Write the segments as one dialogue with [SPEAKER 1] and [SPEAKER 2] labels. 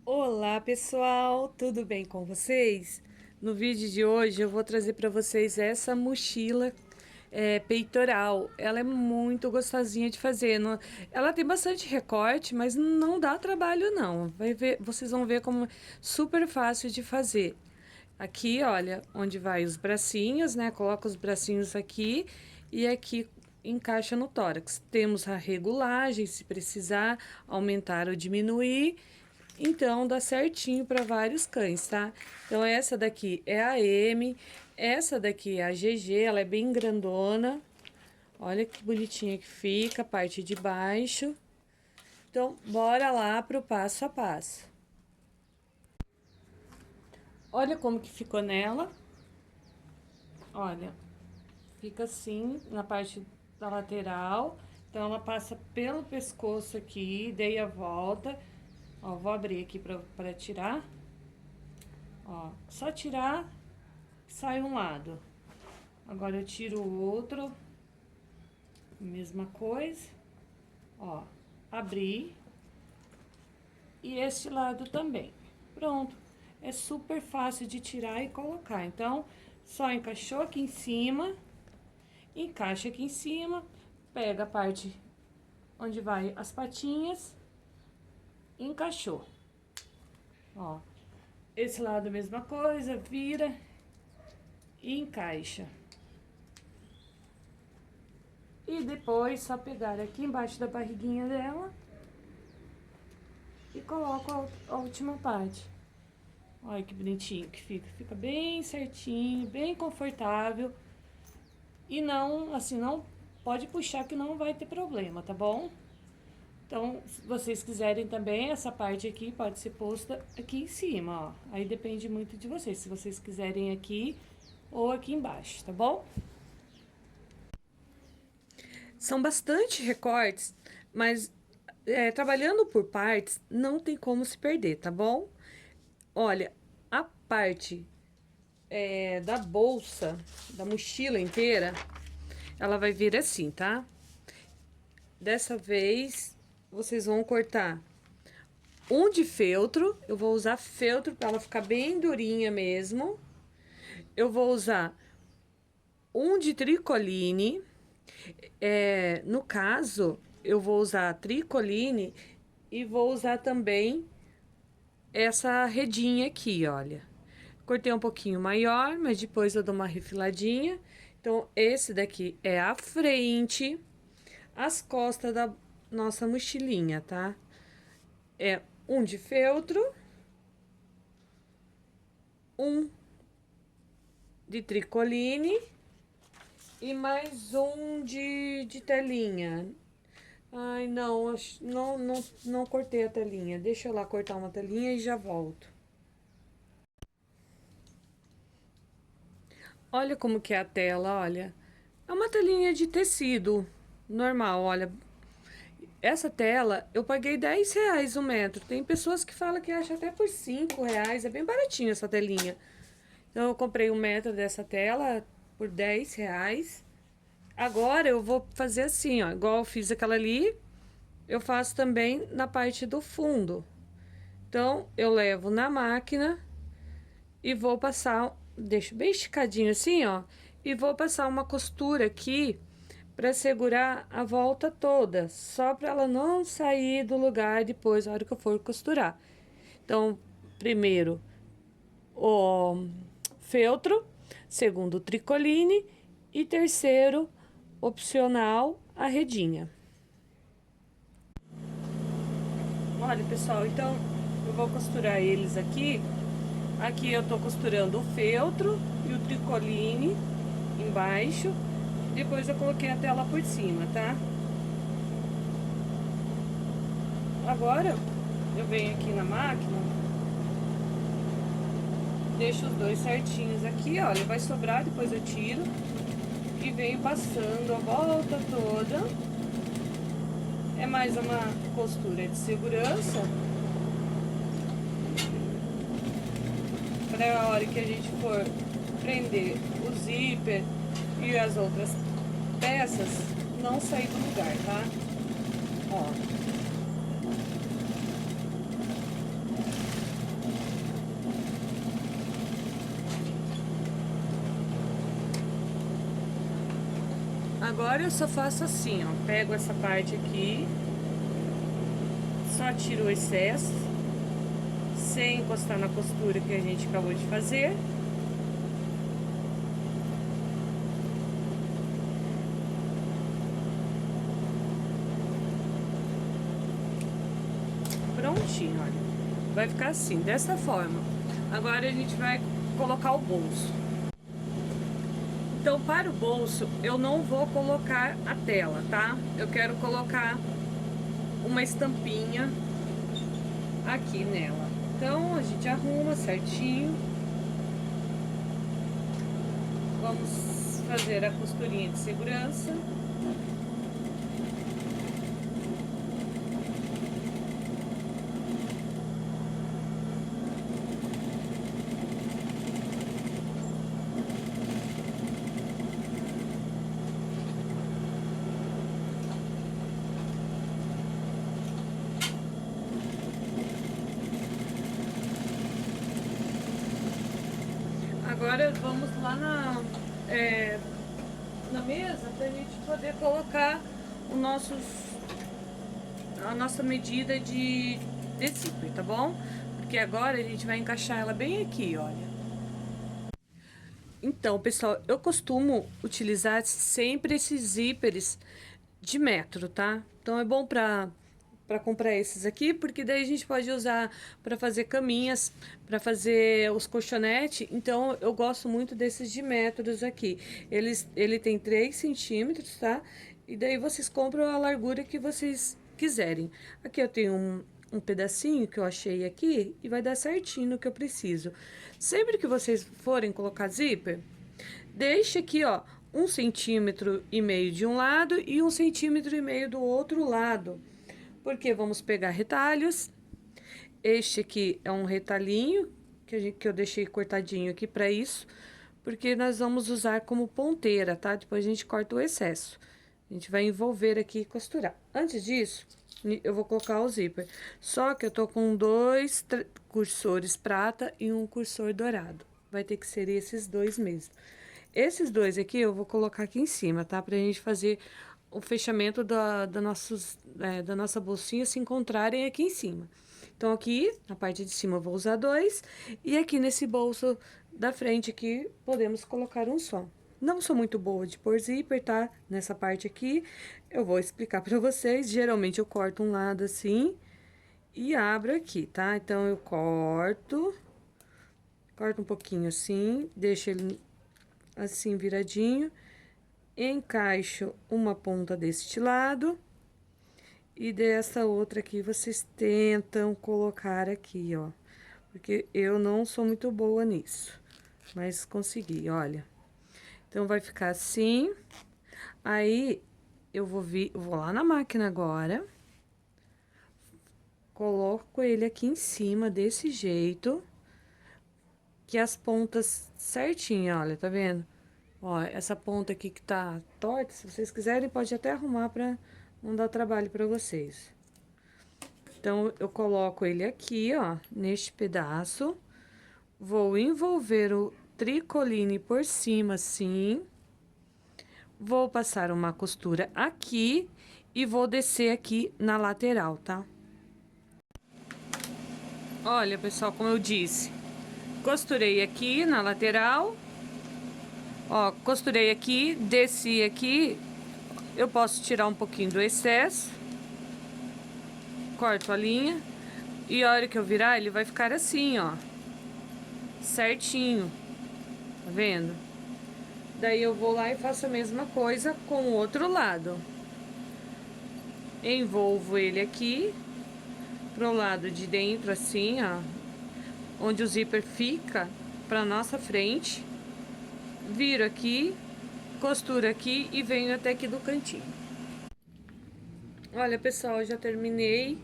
[SPEAKER 1] Olá pessoal, tudo bem com vocês? No vídeo de hoje eu vou trazer para vocês essa mochila peitoral. Ela é muito gostosinha de fazer. Ela tem bastante recorte, mas não dá trabalho não. Vocês vão ver como é super fácil de fazer. Aqui, olha, onde vai os bracinhos, né? Coloca os bracinhos aqui e aqui encaixa no tórax. Temos a regulagem, se precisar aumentar ou diminuir. Então, dá certinho para vários cães, tá? Então, essa daqui é a M, essa daqui é a GG, ela é bem grandona. Olha que bonitinha que fica, a parte de baixo. Então, bora lá pro passo a passo. Olha como que ficou nela. Olha, fica assim na parte da lateral. Então, ela passa pelo pescoço aqui, dei a volta. Ó, vou abrir aqui pra tirar. Ó, só tirar, sai um lado. Agora eu tiro o outro. Mesma coisa. Ó, abri. E este lado também. Pronto. É super fácil de tirar e colocar. Então, só encaixou aqui em cima. Encaixa aqui em cima. Pega a parte onde vai as patinhas. Encaixou. Ó. Esse lado, mesma coisa. Vira. E encaixa. E depois, só pegar aqui embaixo da barriguinha dela e coloco a última parte. Olha que bonitinho que fica. Fica bem certinho, bem confortável. E não, assim, não pode puxar que não vai ter problema, tá bom? Então, se vocês quiserem também, essa parte aqui pode ser posta aqui em cima, ó. Aí depende muito de vocês, se vocês quiserem aqui ou aqui embaixo, tá bom? São bastante recortes, mas trabalhando por partes, não tem como se perder, tá bom? Olha, a parte da bolsa, da mochila inteira, ela vai vir assim, tá? Dessa vez, vocês vão cortar um de feltro. Eu vou usar feltro para ela ficar bem durinha mesmo. Eu vou usar um de tricoline. No caso, eu vou usar tricoline e vou usar também essa redinha aqui, olha. Cortei um pouquinho maior, mas depois eu dou uma refiladinha. Então, esse daqui é a frente, as costas da nossa mochilinha, tá? É um de feltro, um de tricoline e mais um de telinha. Ai, não, não cortei a telinha. Deixa eu lá cortar uma telinha e já volto. Olha como que é a tela, olha. É uma telinha de tecido normal, olha. Essa tela, eu paguei R$ 10 o metro. Tem pessoas que falam que acham até por R$ 5. É bem baratinho essa telinha. Então, eu comprei um metro dessa tela por R$ 10. Agora, eu vou fazer assim, ó. Igual eu fiz aquela ali, eu faço também na parte do fundo. Então, eu levo na máquina e vou passar, deixo bem esticadinho assim, ó. E vou passar uma costura aqui para segurar a volta toda, só para ela não sair do lugar depois, na hora que eu for costurar. Então, primeiro o feltro, segundo o tricoline e terceiro, opcional, a redinha. Olha, pessoal, então eu vou costurar eles aqui. Aqui eu tô costurando o feltro e o tricoline embaixo. Depois eu coloquei a tela por cima, tá? Agora, eu venho aqui na máquina, deixo os dois certinhos aqui, olha, vai sobrar, depois eu tiro. E venho passando a volta toda. É mais uma costura de segurança. Para a hora que a gente for prender o zíper e as outras peças, não sair do lugar, tá? Ó. Agora eu só faço assim, ó, pego essa parte aqui, só tiro o excesso, sem encostar na costura que a gente acabou de fazer. Prontinho, olha. Vai ficar assim, dessa forma. Agora a gente vai colocar o bolso. Então, para o bolso, eu não vou colocar a tela, tá? Eu quero colocar uma estampinha aqui nela. Então, a gente arruma certinho. Vamos fazer a costurinha de segurança. Agora vamos lá na mesa pra gente poder colocar a nossa medida de zíper, tá bom? Porque agora a gente vai encaixar ela bem aqui, olha. Então, pessoal, eu costumo utilizar sempre esses zíperes de metro, tá? Então é bom para comprar esses aqui, porque daí a gente pode usar para fazer caminhas, para fazer os colchonetes. Então eu gosto muito desses de metros aqui. Ele tem 3 centímetros, tá? E daí vocês compram a largura que vocês quiserem. Aqui eu tenho um pedacinho que eu achei aqui e vai dar certinho no que eu preciso. Sempre que vocês forem colocar zíper, deixe aqui, ó, 1,5 cm de um lado e 1,5 cm do outro lado. Porque vamos pegar retalhos. Este aqui é um retalhinho que eu deixei cortadinho aqui para isso, porque nós vamos usar como ponteira, tá? Depois a gente corta o excesso. A gente vai envolver aqui e costurar. Antes disso, eu vou colocar o zíper. Só que eu tô com dois cursores prata e um cursor dourado. Vai ter que ser esses dois mesmo. Esses dois aqui eu vou colocar aqui em cima, tá? Pra gente fazer o fechamento da nossa bolsinha se encontrarem aqui em cima. Então, aqui, na parte de cima, eu vou usar dois. E aqui nesse bolso da frente aqui, podemos colocar um só. Não sou muito boa de pôr zíper, tá? Nessa parte aqui, eu vou explicar pra vocês. Geralmente, eu corto um lado assim e abro aqui, tá? Então, eu corto um pouquinho assim, deixo ele assim viradinho, encaixo uma ponta deste lado e dessa outra aqui vocês tentam colocar aqui, ó, porque eu não sou muito boa nisso, mas consegui, olha. Então vai ficar assim. Aí eu vou lá na máquina agora, coloco ele aqui em cima desse jeito, que as pontas certinho, olha, tá vendo? Ó, essa ponta aqui que tá torta, se vocês quiserem, pode até arrumar pra não dar trabalho pra vocês. Então, eu coloco ele aqui, ó, neste pedaço. Vou envolver o tricoline por cima, assim. Vou passar uma costura aqui e vou descer aqui na lateral, tá? Olha, pessoal, como eu disse, costurei aqui na lateral. Ó, costurei aqui, desci aqui. Eu posso tirar um pouquinho do excesso. Corto a linha. E a hora que eu virar, ele vai ficar assim, ó. Certinho. Tá vendo? Daí eu vou lá e faço a mesma coisa com o outro lado. Envolvo ele aqui. Pro lado de dentro, assim, ó. Onde o zíper fica pra nossa frente. Viro aqui. Costuro aqui e venho até aqui do cantinho. Olha, pessoal, eu já terminei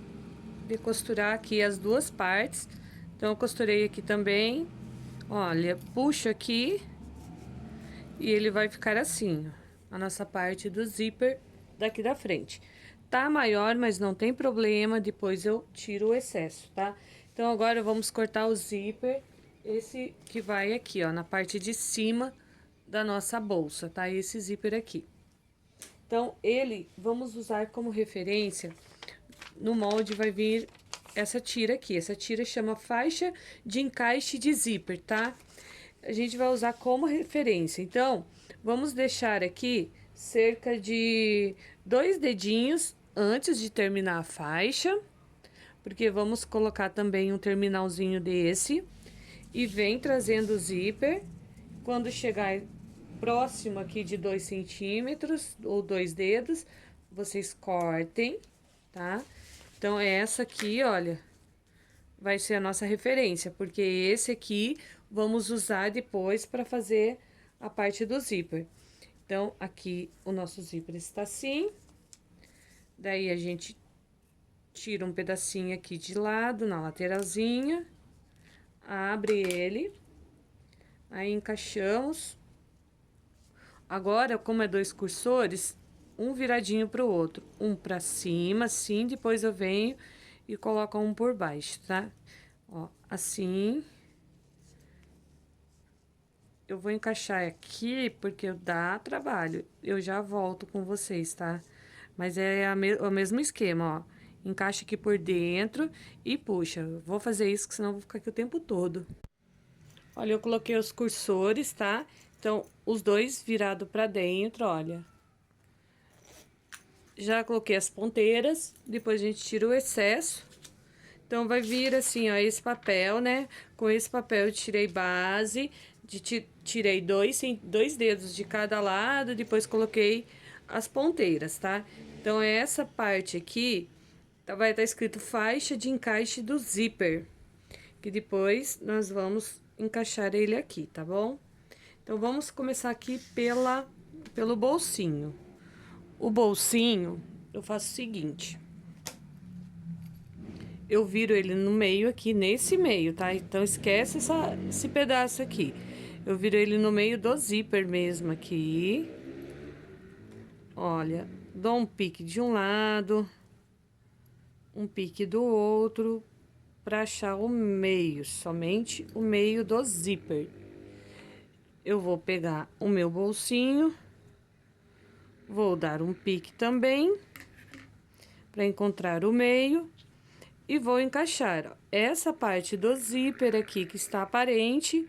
[SPEAKER 1] de costurar aqui as duas partes. Então, eu costurei aqui também. Olha, puxo aqui e ele vai ficar assim, ó, a nossa parte do zíper daqui da frente. Tá maior, mas não tem problema, depois eu tiro o excesso, tá? Então, agora vamos cortar o zíper, esse que vai aqui, ó, na parte de cima da nossa bolsa, tá? Esse zíper aqui. Então, ele, vamos usar como referência, no molde vai vir essa tira aqui. Essa tira chama faixa de encaixe de zíper, tá? A gente vai usar como referência. Então, vamos deixar aqui cerca de 2 dedinhos antes de terminar a faixa, porque vamos colocar também um terminalzinho desse. E vem trazendo o zíper. Quando chegar próximo aqui de 2 centímetros ou 2 dedos, vocês cortem, tá? Então, essa aqui, olha, vai ser a nossa referência, porque esse aqui vamos usar depois para fazer a parte do zíper. Então, aqui o nosso zíper está assim. Daí, a gente tira um pedacinho aqui de lado, na lateralzinha, abre ele, aí encaixamos. Agora, como é 2 cursores, um viradinho pro outro, um pra cima, assim, depois eu venho e coloco um por baixo, tá? Ó, assim. Eu vou encaixar aqui porque dá trabalho. Eu já volto com vocês, tá? Mas é o mesmo esquema, ó. Encaixa aqui por dentro e puxa. Vou fazer isso, que senão eu vou ficar aqui o tempo todo. Olha, eu coloquei os cursores, tá? Então, os dois virados pra dentro, olha. Já coloquei as ponteiras, depois a gente tira o excesso. Então, vai vir assim, ó, esse papel, né? Com esse papel eu tirei base, tirei dois dedos de cada lado, depois coloquei as ponteiras, tá? Então, essa parte aqui vai estar escrito faixa de encaixe do zíper, que depois nós vamos encaixar ele aqui, tá bom? Então, vamos começar aqui pelo bolsinho. O bolsinho, eu faço o seguinte: eu viro ele no meio aqui, nesse meio, tá? Então, esquece esse pedaço aqui. Eu viro ele no meio do zíper mesmo aqui. Olha, dou um pique de um lado, um pique do outro, pra achar o meio, somente o meio do zíper. Eu vou pegar o meu bolsinho, vou dar um pique também, pra encontrar o meio. E vou encaixar, ó, essa parte do zíper aqui que está aparente,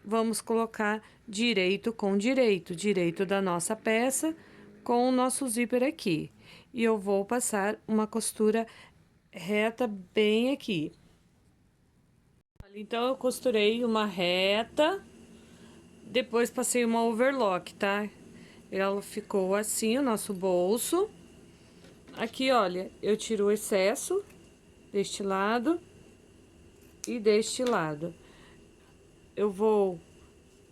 [SPEAKER 1] vamos colocar direito com direito, direito da nossa peça com o nosso zíper aqui. E eu vou passar uma costura reta bem aqui. Então, eu costurei uma reta, depois passei uma overlock, tá? Ela ficou assim, o nosso bolso. Aqui, olha, eu tiro o excesso deste lado e deste lado. Eu vou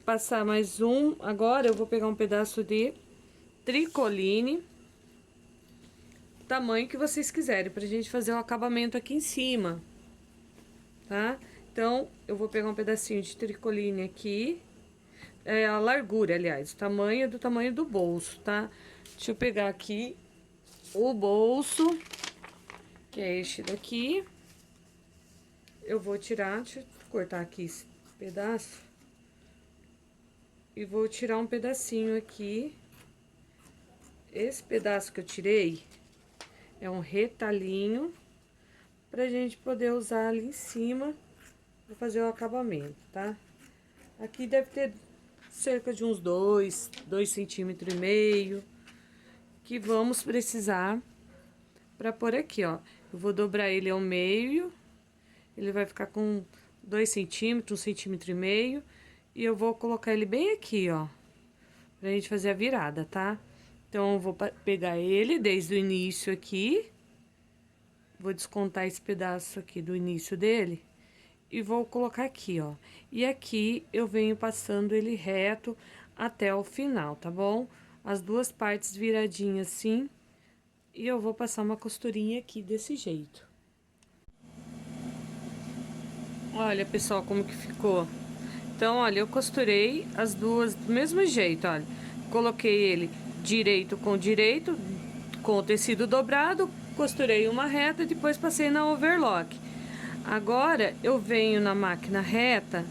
[SPEAKER 1] passar mais um, agora eu vou pegar um pedaço de tricoline, tamanho que vocês quiserem, pra gente fazer o acabamento aqui em cima, tá? Então, eu vou pegar um pedacinho de tricoline aqui, a largura, aliás, o tamanho do tamanho do bolso, tá? Deixa eu pegar aqui o bolso, que é este daqui. Eu vou tirar, deixa eu cortar aqui esse pedaço. E vou tirar um pedacinho aqui. Esse pedaço que eu tirei é um retalhinho pra gente poder usar ali em cima pra fazer o acabamento, tá? Aqui deve ter cerca de uns 2,5 centímetros que vamos precisar pra pôr aqui, ó. Eu vou dobrar ele ao meio. Ele vai ficar com 2 centímetros, 1,5 centímetro. E eu vou colocar ele bem aqui, ó. Pra gente fazer a virada, tá? Então, eu vou pegar ele desde o início aqui. Vou descontar esse pedaço aqui do início dele. E vou colocar aqui, ó. E aqui eu venho passando ele reto até o final, tá bom? As duas partes viradinhas assim. E eu vou passar uma costurinha aqui desse jeito. Olha, pessoal, como que ficou. Então, olha, eu costurei as duas do mesmo jeito, olha. Coloquei ele direito, com o tecido dobrado, costurei uma reta e depois passei na overlock. Agora, eu venho na máquina reta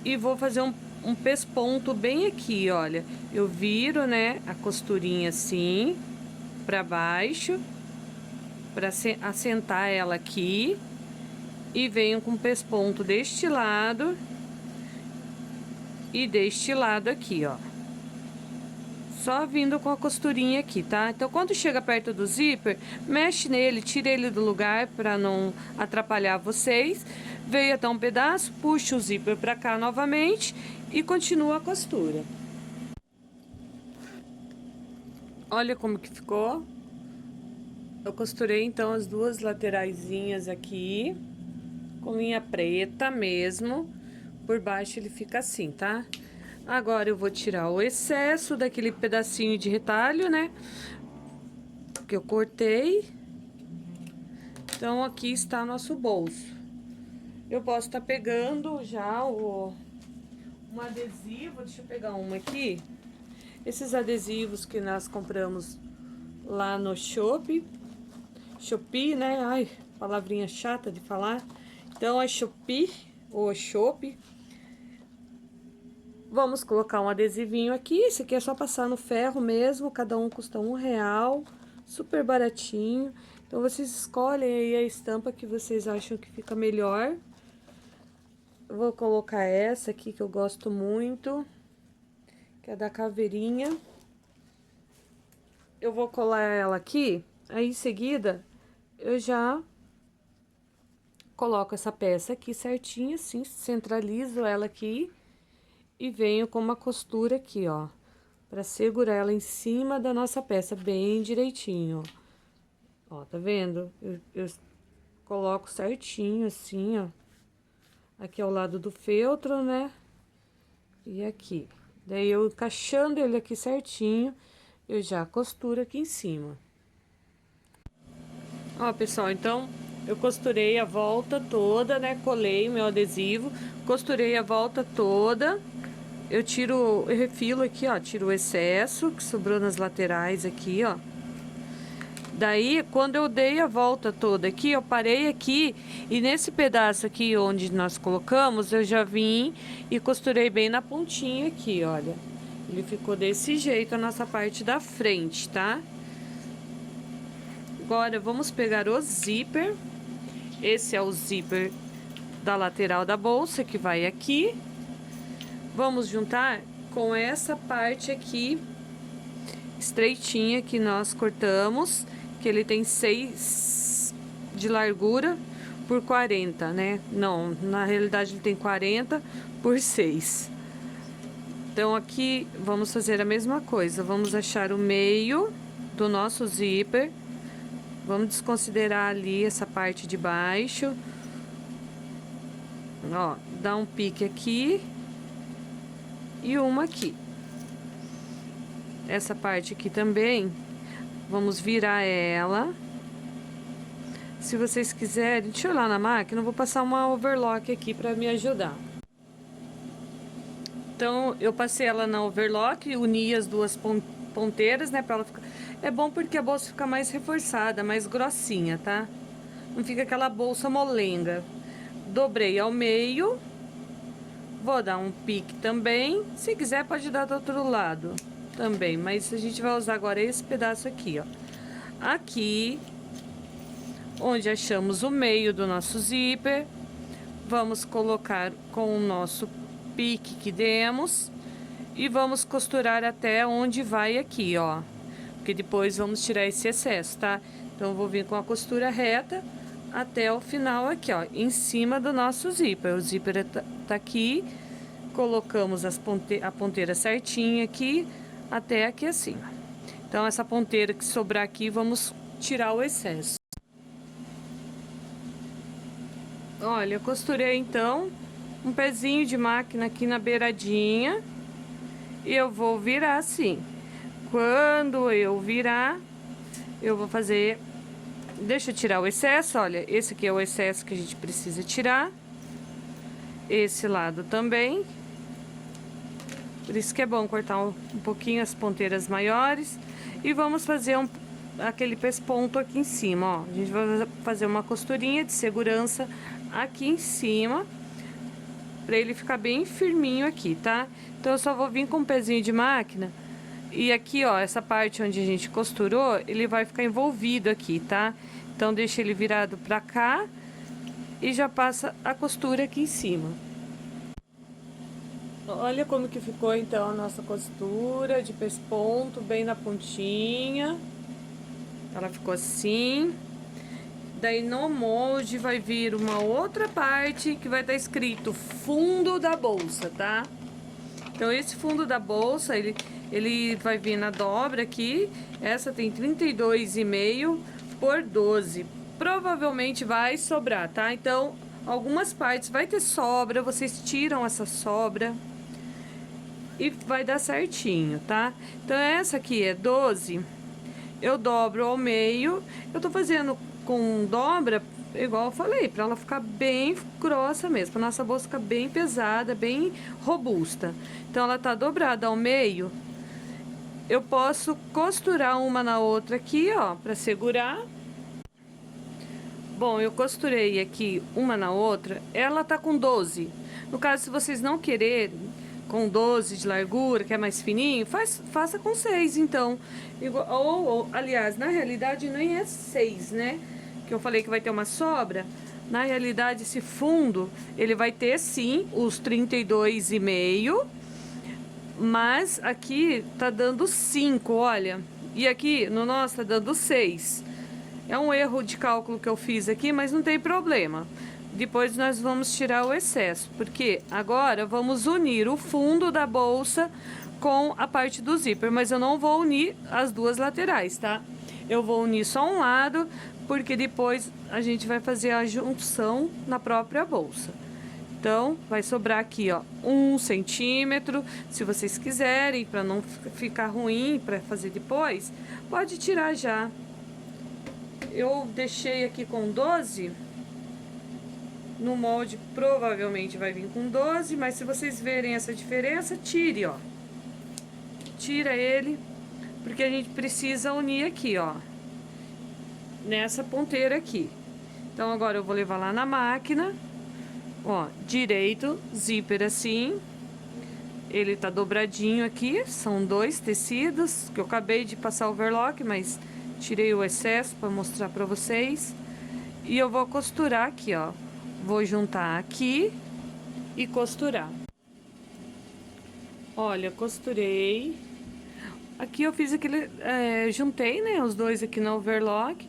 [SPEAKER 1] e vou fazer um pesponto bem aqui, olha. Eu viro, né, a costurinha assim, pra baixo, pra assentar ela aqui. E venho com pesponto deste lado e deste lado aqui, ó. Só vindo com a costurinha aqui, tá? Então, quando chega perto do zíper, mexe nele, tira ele do lugar pra não atrapalhar vocês. Veio até um pedaço, puxa o zíper pra cá novamente e continua a costura. Olha como que ficou. Eu costurei, então, as duas lateraisinhas aqui, com linha preta mesmo. Por baixo ele fica assim, tá? Agora eu vou tirar o excesso daquele pedacinho de retalho, né? Que eu cortei. Então, aqui está nosso bolso. Eu posso estar pegando já um adesivo, deixa eu pegar uma aqui. Esses adesivos que nós compramos lá no Shopee, né? Ai, palavrinha chata de falar. Então, é Shopee ou Shopee. Vamos colocar um adesivinho aqui, esse aqui é só passar no ferro mesmo, cada um custa R$1, super baratinho. Então, vocês escolhem aí a estampa que vocês acham que fica melhor. Eu vou colocar essa aqui que eu gosto muito, que é da caveirinha. Eu vou colar ela aqui, aí em seguida eu já coloco essa peça aqui certinho, assim, centralizo ela aqui. E venho com uma costura aqui, ó, pra segurar ela em cima da nossa peça bem direitinho, ó, tá vendo? Eu coloco certinho assim, ó, aqui ao lado do feltro, né? E aqui. Daí, eu encaixando ele aqui certinho, eu já costuro aqui em cima. Ó, pessoal, então, eu costurei a volta toda, né? Colei meu adesivo, costurei a volta toda. Eu refilo aqui, ó, tiro o excesso que sobrou nas laterais aqui, ó. Daí, quando eu dei a volta toda aqui, eu parei aqui e nesse pedaço aqui onde nós colocamos, eu já vim e costurei bem na pontinha aqui, olha. Ele ficou desse jeito a nossa parte da frente, tá? Agora, vamos pegar o zíper. Esse é o zíper da lateral da bolsa que vai aqui. Vamos juntar com essa parte aqui, estreitinha, que nós cortamos, que ele tem 6 de largura por 40, né? Não, na realidade ele tem 40 por 6. Então, aqui, vamos fazer a mesma coisa. Vamos achar o meio do nosso zíper. Vamos desconsiderar ali essa parte de baixo. Ó, dá um pique aqui. E uma aqui. Essa parte aqui também, vamos virar ela. Se vocês quiserem, deixa eu ir lá na máquina, eu vou passar uma overlock aqui pra me ajudar. Então, eu passei ela na overlock, uni as duas ponteiras, né, pra ela ficar... É bom porque a bolsa fica mais reforçada, mais grossinha, tá? Não fica aquela bolsa molenga. Dobrei ao meio. Vou dar um pique também. Se quiser, pode dar do outro lado também. Mas a gente vai usar agora esse pedaço aqui, ó. Aqui, onde achamos o meio do nosso zíper, vamos colocar com o nosso pique que demos. E vamos costurar até onde vai aqui, ó. Porque depois vamos tirar esse excesso, tá? Então, eu vou vir com a costura reta até o final aqui, ó, em cima do nosso zíper. O zíper tá aqui, colocamos a ponteira certinha aqui, até aqui assim. Então, essa ponteira que sobrar aqui, vamos tirar o excesso. Olha, eu costurei, então, um pezinho de máquina aqui na beiradinha. E eu vou virar assim. Quando eu virar, eu vou fazer... Deixa eu tirar o excesso, olha, esse aqui é o excesso que a gente precisa tirar. Esse lado também. Por isso que é bom cortar um pouquinho as ponteiras maiores. E vamos fazer aquele pesponto aqui em cima, ó. A gente vai fazer uma costurinha de segurança aqui em cima. pra ele ficar bem firminho aqui, tá? Então, eu só vou vir com um pezinho de máquina. E aqui, ó, essa parte onde a gente costurou, ele vai ficar envolvido aqui, tá? Então, deixa ele virado pra cá e já passa a costura aqui em cima. Olha como que ficou, então, a nossa costura de pesponto, bem na pontinha. Ela ficou assim. Daí, no molde, vai vir uma outra parte que vai estar escrito fundo da bolsa, tá? Então, esse fundo da bolsa, ele vai vir na dobra aqui. Essa tem 32,5 por 12. Provavelmente vai sobrar, tá? Então, algumas partes vai ter sobra, vocês tiram essa sobra e vai dar certinho, tá? Então, essa aqui é 12, eu dobro ao meio. Eu tô fazendo com dobra, igual eu falei, pra ela ficar bem grossa mesmo, pra nossa bolsa ficar bem pesada, bem robusta. Então, ela tá dobrada ao meio. Eu posso costurar uma na outra aqui, ó, pra segurar. Bom, eu costurei aqui uma na outra, ela tá com 12. No caso, se vocês não quererem com 12 de largura, que é mais fininho, faça com 6, então. Aliás, na realidade, nem é 6, né? Que eu falei que vai ter uma sobra. Na realidade, esse fundo, ele vai ter, sim, os 32,5. Mas aqui tá dando 5, olha. E aqui no nosso tá dando 6. É um erro de cálculo que eu fiz aqui, mas não tem problema. Depois nós vamos tirar o excesso, porque agora vamos unir o fundo da bolsa com a parte do zíper, mas eu não vou unir as duas laterais, tá? Eu vou unir só um lado, porque depois a gente vai fazer a junção na própria bolsa. Então, vai sobrar aqui, ó, 1 centímetro. Se vocês quiserem, para não ficar ruim para fazer depois, pode tirar já. Eu deixei aqui com 12. No molde provavelmente vai vir com 12, mas se vocês verem essa diferença, tire, ó. Tira ele, porque a gente precisa unir aqui, ó. Nessa ponteira aqui. Então, agora eu vou levar lá na máquina. Ó, direito, zíper assim. Ele tá dobradinho aqui, são 2 tecidos, que eu acabei de passar overlock, mas tirei o excesso para mostrar para vocês. E eu vou costurar aqui, ó. Vou juntar aqui e costurar. Olha, costurei. Aqui eu fiz aquele, juntei, né, os dois aqui no overlock.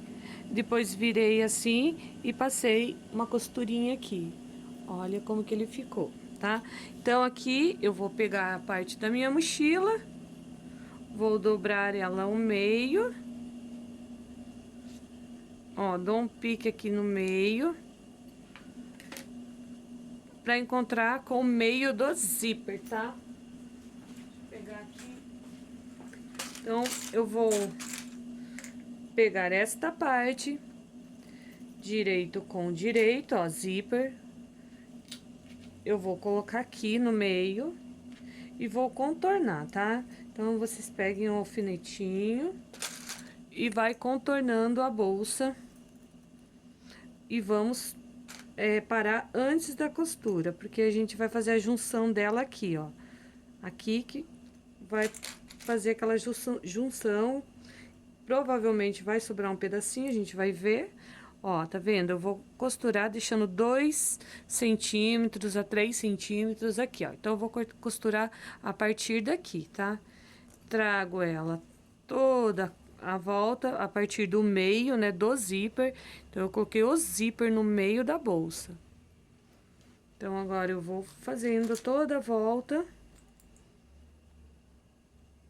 [SPEAKER 1] Depois virei assim e passei uma costurinha aqui. Olha como que ele ficou, tá? Então, aqui eu vou pegar a parte da minha mochila, vou dobrar ela ao meio. Ó, dou um pique aqui no meio, pra encontrar com o meio do zíper, tá? Deixa eu pegar aqui. Então, eu vou pegar esta parte, direito com direito, ó, zíper. Eu vou colocar aqui no meio e vou contornar, tá? Então, vocês peguem um alfinetinho e vai contornando a bolsa. E vamos parar antes da costura, porque a gente vai fazer a junção dela aqui, ó. Aqui que vai fazer aquela junção. Provavelmente vai sobrar um pedacinho, a gente vai ver. Ó, tá vendo? Eu vou costurar deixando 2 centímetros a 3 centímetros aqui, ó. Então, eu vou costurar a partir daqui, tá? Trago ela toda a volta a partir do meio, né, do zíper. Então, eu coloquei o zíper no meio da bolsa. Então, agora eu vou fazendo toda a volta.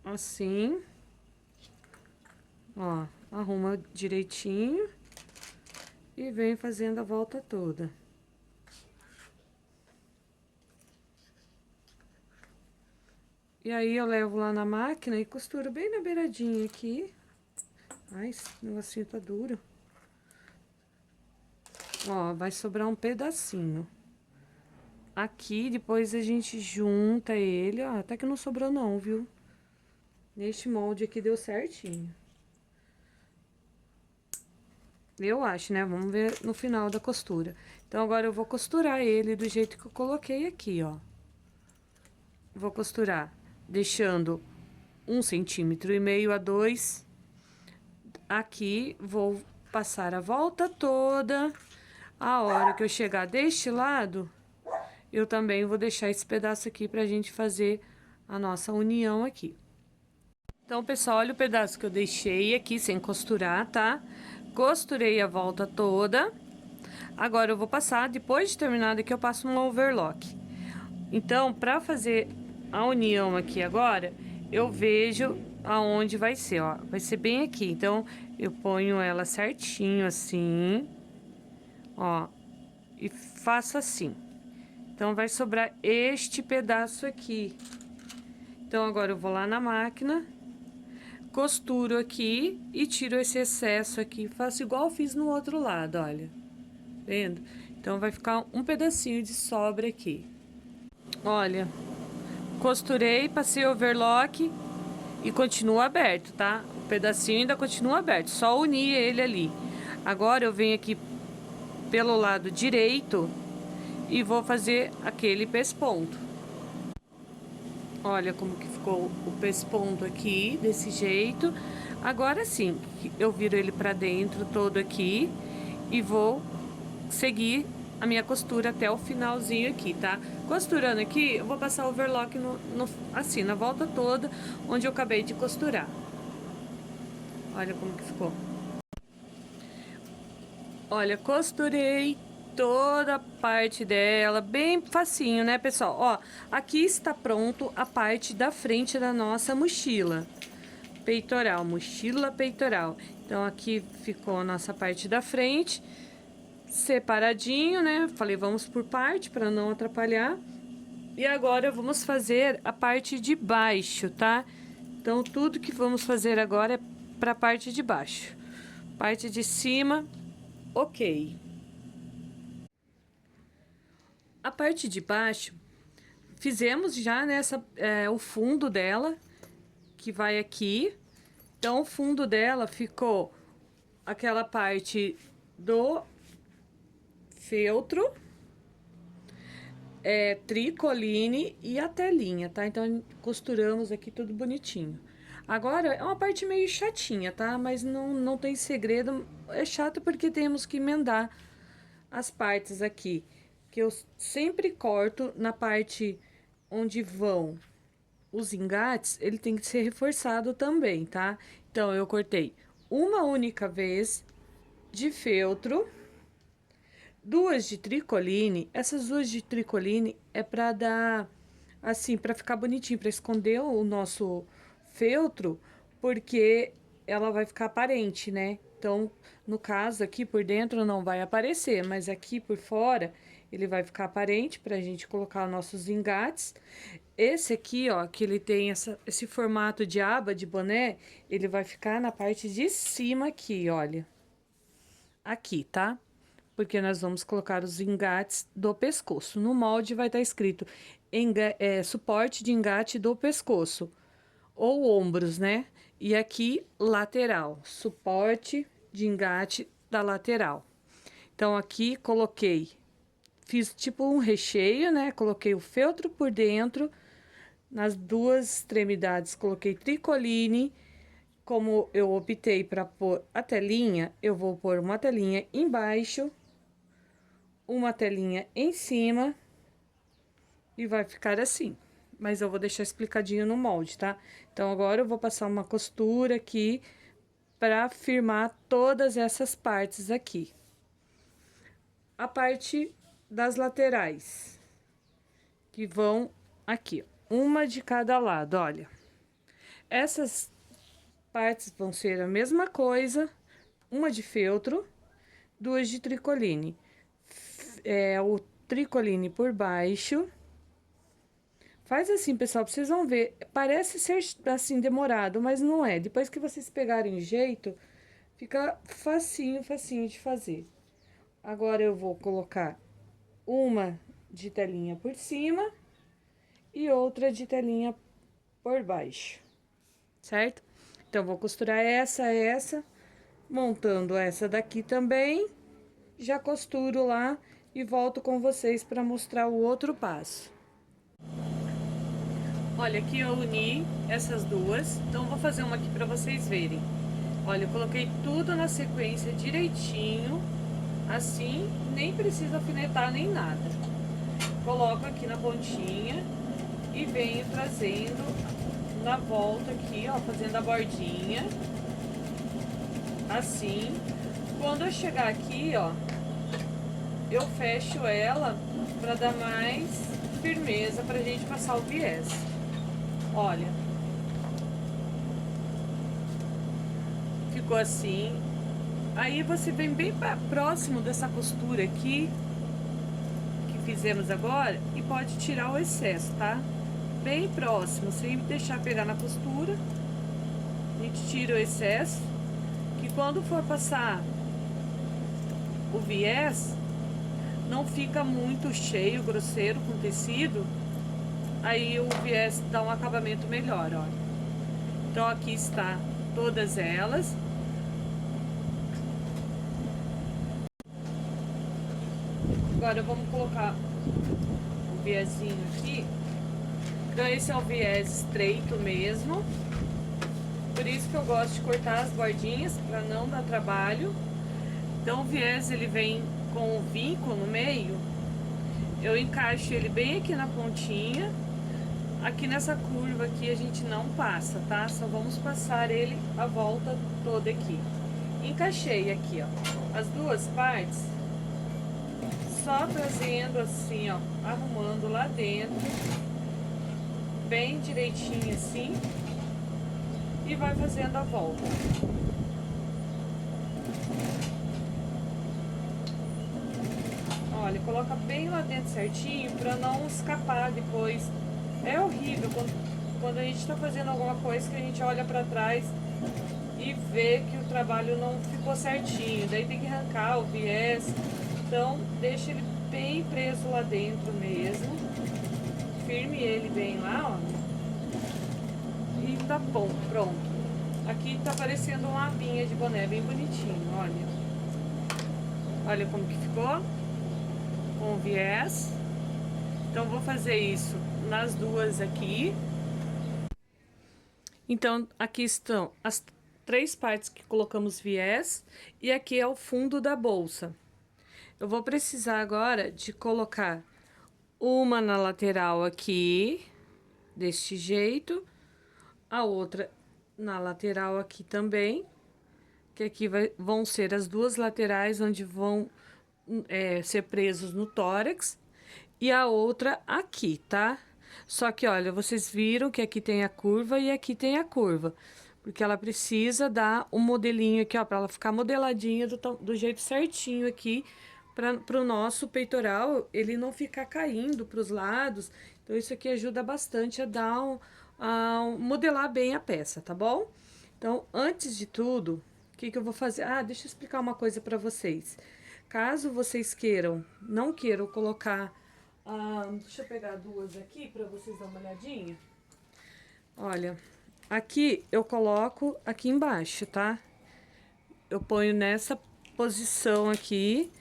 [SPEAKER 1] Assim. Ó, arruma direitinho. E vem fazendo a volta toda. E aí, eu levo lá na máquina e costuro bem na beiradinha aqui. Ai, esse negocinho tá duro. Ó, vai sobrar um pedacinho. Aqui, depois a gente junta ele. Ó, até que não sobrou não, viu? Neste molde aqui deu certinho. Eu acho, né? Vamos ver no final da costura. Então, agora eu vou costurar ele do jeito que eu coloquei aqui, ó. Vou costurar deixando 1,5 cm a 2. Aqui, vou passar a volta toda. A hora que eu chegar deste lado, eu também vou deixar esse pedaço aqui pra gente fazer a nossa união aqui. Então, pessoal, olha o pedaço que eu deixei aqui sem costurar, tá? Costurei a volta toda. Agora, eu vou passar, depois de terminado aqui, eu passo um overlock. Então, pra fazer a união aqui agora, eu vejo aonde vai ser, ó. Vai ser bem aqui. Então, eu ponho ela certinho assim, ó, e faço assim. Então, vai sobrar este pedaço aqui. Então, agora eu vou lá na máquina, costuro aqui e tiro esse excesso aqui. Faço igual eu fiz no outro lado, olha. Vendo? Então, vai ficar um pedacinho de sobra aqui. Olha, costurei, passei overlock e continua aberto, tá? O pedacinho ainda continua aberto, só unir ele ali. Agora eu venho aqui pelo lado direito e vou fazer aquele pesponto. Olha como que ficou o pesponto aqui, desse jeito. Agora sim, eu viro ele pra dentro todo aqui e vou seguir a minha costura até o finalzinho aqui, tá? Costurando aqui, eu vou passar overlock assim, na volta toda, onde eu acabei de costurar. Olha como que ficou. Olha, costurei toda a parte dela, bem facinho, né, pessoal? Ó, aqui está pronto a parte da frente da nossa mochila peitoral, mochila peitoral. Então, aqui ficou a nossa parte da frente, separadinho, né? Falei, vamos por parte, para não atrapalhar. E agora, vamos fazer a parte de baixo, tá? Então, tudo que vamos fazer agora é para a parte de baixo. Parte de cima, ok. A parte de baixo, fizemos já nessa, o fundo dela, que vai aqui. Então, o fundo dela ficou aquela parte do feltro, tricoline e a telinha, tá? Então, costuramos aqui tudo bonitinho. Agora, é uma parte meio chatinha, tá? Mas não tem segredo. É chato porque temos que emendar as partes aqui. Que eu sempre corto na parte onde vão os engates, ele tem que ser reforçado também, tá? Então, eu cortei uma única vez de feltro, duas de tricoline. Essas duas de tricoline é pra dar, assim, pra ficar bonitinho, pra esconder o nosso feltro, porque ela vai ficar aparente, né? Então, no caso aqui por dentro não vai aparecer, mas aqui por fora ele vai ficar aparente pra gente colocar nossos engates. Esse aqui, ó, que ele tem esse formato de aba de boné, ele vai ficar na parte de cima aqui, olha. Aqui, tá? Porque nós vamos colocar os engates do pescoço. No molde vai estar escrito suporte de engate do pescoço, ou ombros, né? E aqui, lateral, suporte de engate da lateral. Então, aqui coloquei, fiz tipo um recheio, né? Coloquei o feltro por dentro. Nas duas extremidades, coloquei tricoline. Como eu optei para pôr a telinha, eu vou pôr uma telinha embaixo, uma telinha em cima, e vai ficar assim. Mas eu vou deixar explicadinho no molde, tá? Então, agora eu vou passar uma costura aqui para firmar todas essas partes aqui. A parte das laterais, que vão aqui, uma de cada lado, olha. Essas partes vão ser a mesma coisa, uma de feltro, duas de tricoline. O tricoline por baixo. Faz assim, pessoal, pra vocês vão ver. Parece ser, assim, demorado, mas não é. Depois que vocês pegarem jeito, fica facinho, facinho de fazer. Agora, eu vou colocar uma de telinha por cima e outra de telinha por baixo, certo? Então, vou costurar essa, Montando essa daqui também, já costuro lá e volto com vocês para mostrar o outro passo. Olha, aqui eu uni essas duas, então vou fazer uma aqui para vocês verem. Olha, eu coloquei tudo na sequência direitinho, assim, nem precisa alfinetar nem nada. Coloco aqui na pontinha e venho trazendo na volta aqui, ó, fazendo a bordinha, assim. Quando eu chegar aqui, ó, eu fecho ela para dar mais firmeza pra gente passar o viés. Olha, ficou assim. Aí você vem bem próximo dessa costura aqui que fizemos agora e pode tirar o excesso, tá? Bem próximo, sem deixar pegar na costura. A gente tira o excesso, que quando for passar o viés, não fica muito cheio, grosseiro com tecido. Aí o viés dá um acabamento melhor, ó. Então aqui está todas elas. Agora vamos colocar o viezinho aqui. Então esse é o viés estreito mesmo. Por isso que eu gosto de cortar as bordinhas, para não dar trabalho. Então o viés ele vem com o vinco no meio. Eu encaixo ele bem aqui na pontinha. Aqui nessa curva aqui a gente não passa, tá? Só vamos passar ele a volta toda aqui. Encaixei aqui, ó, as duas partes. Só trazendo assim, ó, arrumando lá dentro, bem direitinho assim, e vai fazendo a volta. Olha, coloca bem lá dentro certinho pra não escapar depois. É horrível quando a gente tá fazendo alguma coisa que a gente olha pra trás e vê que o trabalho não ficou certinho. Daí tem que arrancar o viés. Então, deixa ele bem preso lá dentro mesmo. Firme ele bem lá, ó. E tá bom, pronto. Aqui tá parecendo uma abinha de boné, bem bonitinho, olha. Olha como que ficou. Com o viés. Então, vou fazer isso nas duas aqui. Então, aqui estão as três partes que colocamos viés. E aqui é o fundo da bolsa. Eu vou precisar agora de colocar uma na lateral aqui, deste jeito. A outra na lateral aqui também. Que aqui vão ser as duas laterais onde vão ser presos no tórax. E a outra aqui, tá? Só que, olha, vocês viram que aqui tem a curva e aqui tem a curva. Porque ela precisa dar um modelinho aqui, ó, pra ela ficar modeladinha do jeito certinho aqui, para o nosso peitoral ele não ficar caindo para os lados. Então, isso aqui ajuda bastante a dar a modelar bem a peça, tá bom? Então, antes de tudo, o que que eu vou fazer? Ah, deixa eu explicar uma coisa para vocês. Caso vocês não queiram colocar, deixa eu pegar duas aqui para vocês dar uma olhadinha. Olha, aqui eu coloco aqui embaixo, tá? Eu ponho nessa posição aqui,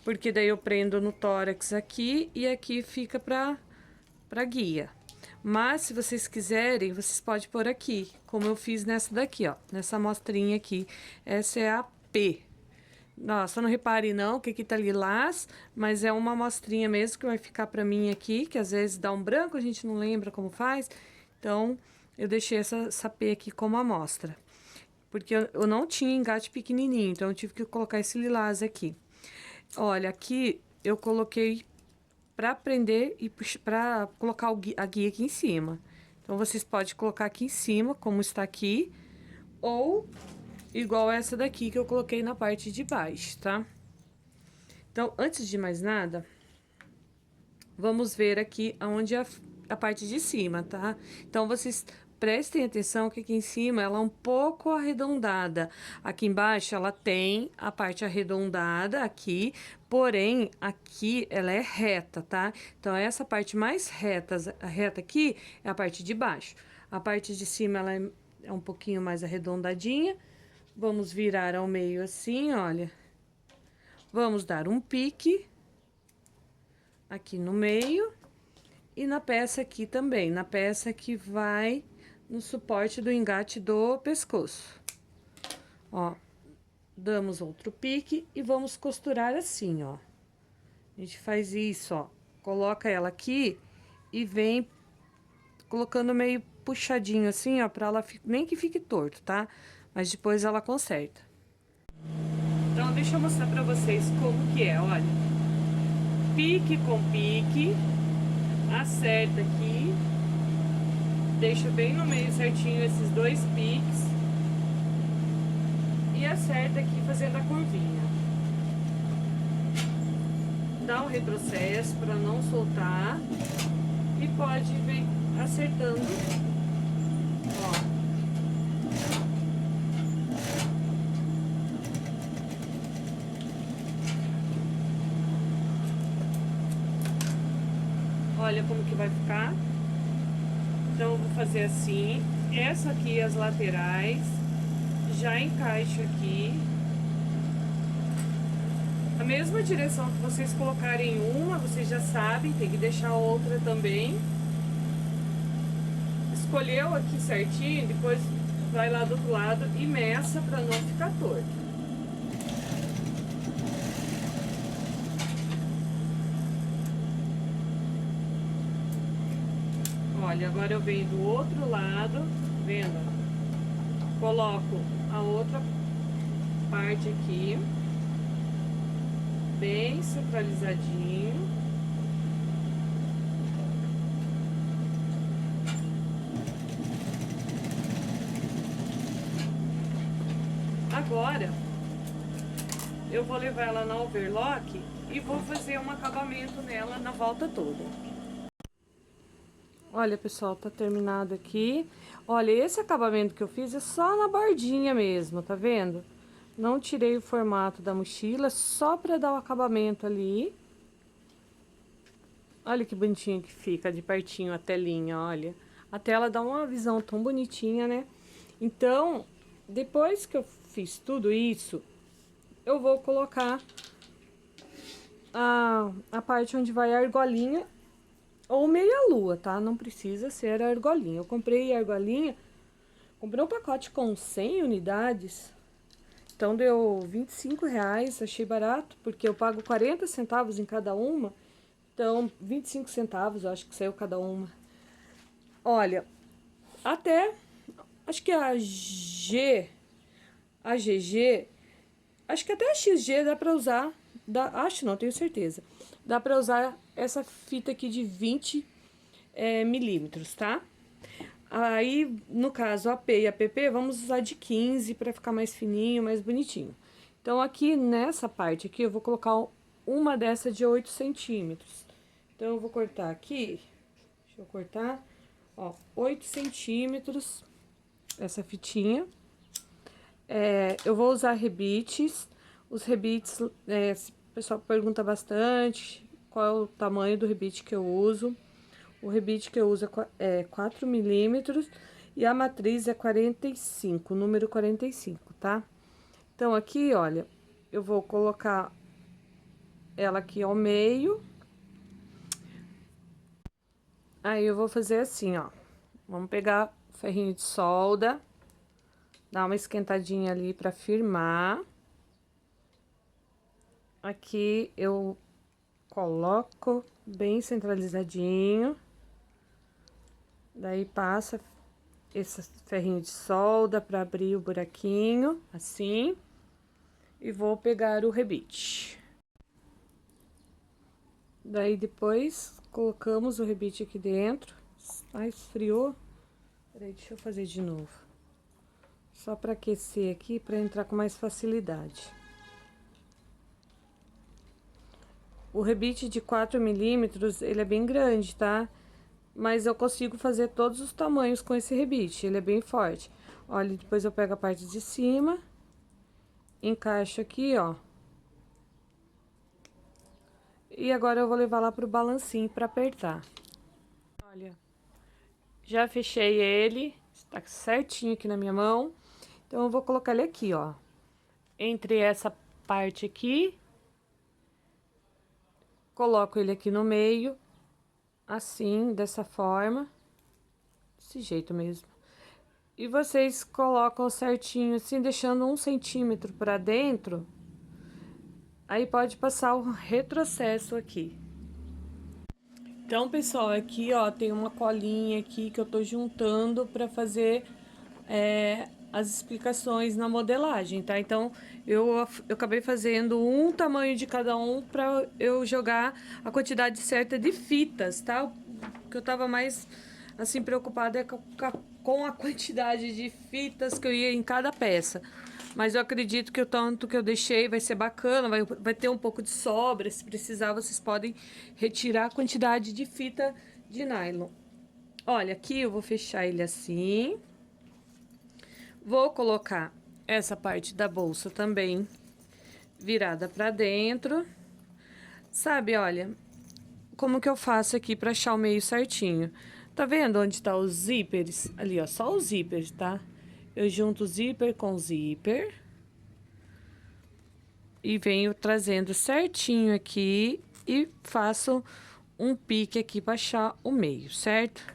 [SPEAKER 1] porque daí eu prendo no tórax aqui e aqui fica pra guia. Mas se vocês quiserem, vocês podem pôr aqui, como eu fiz nessa daqui, ó, nessa amostrinha aqui. Essa é a P. Nossa, não repare não que aqui tá lilás, mas é uma amostrinha mesmo que vai ficar pra mim aqui, que às vezes dá um branco, a gente não lembra como faz. Então, eu deixei essa P aqui como amostra. Porque eu não tinha engate pequenininho, então eu tive que colocar esse lilás aqui. Olha, aqui eu coloquei pra prender e pra colocar a guia aqui em cima. Então, vocês podem colocar aqui em cima, como está aqui, ou igual essa daqui que eu coloquei na parte de baixo, tá? Então, antes de mais nada, vamos ver aqui aonde é a parte de cima, tá? Então, vocês prestem atenção que aqui em cima ela é um pouco arredondada. Aqui embaixo ela tem a parte arredondada aqui, porém aqui ela é reta, tá? Então, essa parte mais reta aqui é a parte de baixo. A parte de cima ela é um pouquinho mais arredondadinha. Vamos virar ao meio assim, olha. Vamos dar um pique aqui no meio e na peça aqui também, na peça que vai no suporte do engate do pescoço. Ó, damos outro pique e vamos costurar assim, ó. A gente faz isso, ó. Coloca ela aqui e vem colocando meio puxadinho assim, ó, pra ela nem que fique torto, tá? Mas depois ela conserta. Então, deixa eu mostrar pra vocês como que é, olha. Pique com pique, acerta aqui, deixa bem no meio certinho esses dois piques e acerta aqui fazendo a curvinha. Dá um retrocesso pra não soltar e pode vir acertando, ó. Olha como que vai ficar. Então, eu vou fazer assim. Essa aqui, as laterais. Já encaixo aqui. A mesma direção que vocês colocarem uma, vocês já sabem, tem que deixar a outra também. Escolheu aqui certinho, depois vai lá do outro lado e meça pra não ficar torto. Olha, agora eu venho do outro lado, vendo? Coloco a outra parte aqui, bem centralizadinho. Agora, eu vou levar ela na overlock e vou fazer um acabamento nela na volta toda. Olha, pessoal, tá terminado aqui. Olha, esse acabamento que eu fiz é só na bordinha mesmo, tá vendo? Não tirei o formato da mochila, só pra dar o acabamento ali. Olha que bonitinho que fica de pertinho a telinha, olha. A tela dá uma visão tão bonitinha, né? Então, depois que eu fiz tudo isso, eu vou colocar a parte onde vai a argolinha ou meia lua, tá? Não precisa ser a argolinha. Eu comprei a argolinha, comprei um pacote com 100 unidades, então deu R$ 25, achei barato, porque eu pago 40 centavos em cada uma, então 25 centavos eu acho que saiu cada uma. Olha, até, acho que a GG, acho que até a XG dá pra usar, acho não, tenho certeza. Dá pra usar essa fita aqui de 20 milímetros, tá? Aí, no caso, a P e a PP, vamos usar de 15 pra ficar mais fininho, mais bonitinho. Então, aqui nessa parte aqui, eu vou colocar uma dessa de 8 centímetros. Então, eu vou cortar aqui, deixa eu cortar, ó, 8 centímetros, essa fitinha. Eu vou usar rebites. Os rebites, o pessoal pergunta bastante qual é o tamanho do rebite que eu uso. O rebite que eu uso é 4 milímetros e a matriz é 45, número 45, tá? Então, aqui, olha, eu vou colocar ela aqui ao meio. Aí, eu vou fazer assim, ó. Vamos pegar o ferrinho de solda, dar uma esquentadinha ali pra firmar. Aqui eu coloco bem centralizadinho. Daí passa esse ferrinho de solda para abrir o buraquinho, assim. E vou pegar o rebite. Daí depois colocamos o rebite aqui dentro. Ah, esfriou. Peraí, deixa eu fazer de novo. Só para aquecer aqui, para entrar com mais facilidade. O rebite de 4 milímetros, ele é bem grande, tá? Mas eu consigo fazer todos os tamanhos com esse rebite, ele é bem forte. Olha, depois eu pego a parte de cima, encaixo aqui, ó. E agora eu vou levar lá pro balancinho pra apertar. Olha, já fechei ele, está certinho aqui na minha mão. Então, eu vou colocar ele aqui, ó. Entre essa parte aqui. Coloco ele aqui no meio. Assim, dessa forma. Desse jeito mesmo. E vocês colocam certinho, assim, deixando 1 centímetro pra dentro. Aí, pode passar o retrocesso aqui. Então, pessoal, aqui, ó, tem uma colinha aqui que eu tô juntando pra fazer as explicações na modelagem, tá? Então, eu acabei fazendo um tamanho de cada um pra eu jogar a quantidade certa de fitas, tá? O que eu tava mais, assim, preocupada é com a quantidade de fitas que eu ia em cada peça. Mas eu acredito que o tanto que eu deixei vai ser bacana, vai ter um pouco de sobra. Se precisar, vocês podem retirar a quantidade de fita de nylon. Olha, aqui eu vou fechar ele assim. Vou colocar essa parte da bolsa também virada pra dentro. Sabe, olha, como que eu faço aqui pra achar o meio certinho? Tá vendo onde tá os zíperes? Ali, ó, só os zíperes, tá? Eu junto zíper com zíper. E venho trazendo certinho aqui e faço um pique aqui para achar o meio, certo?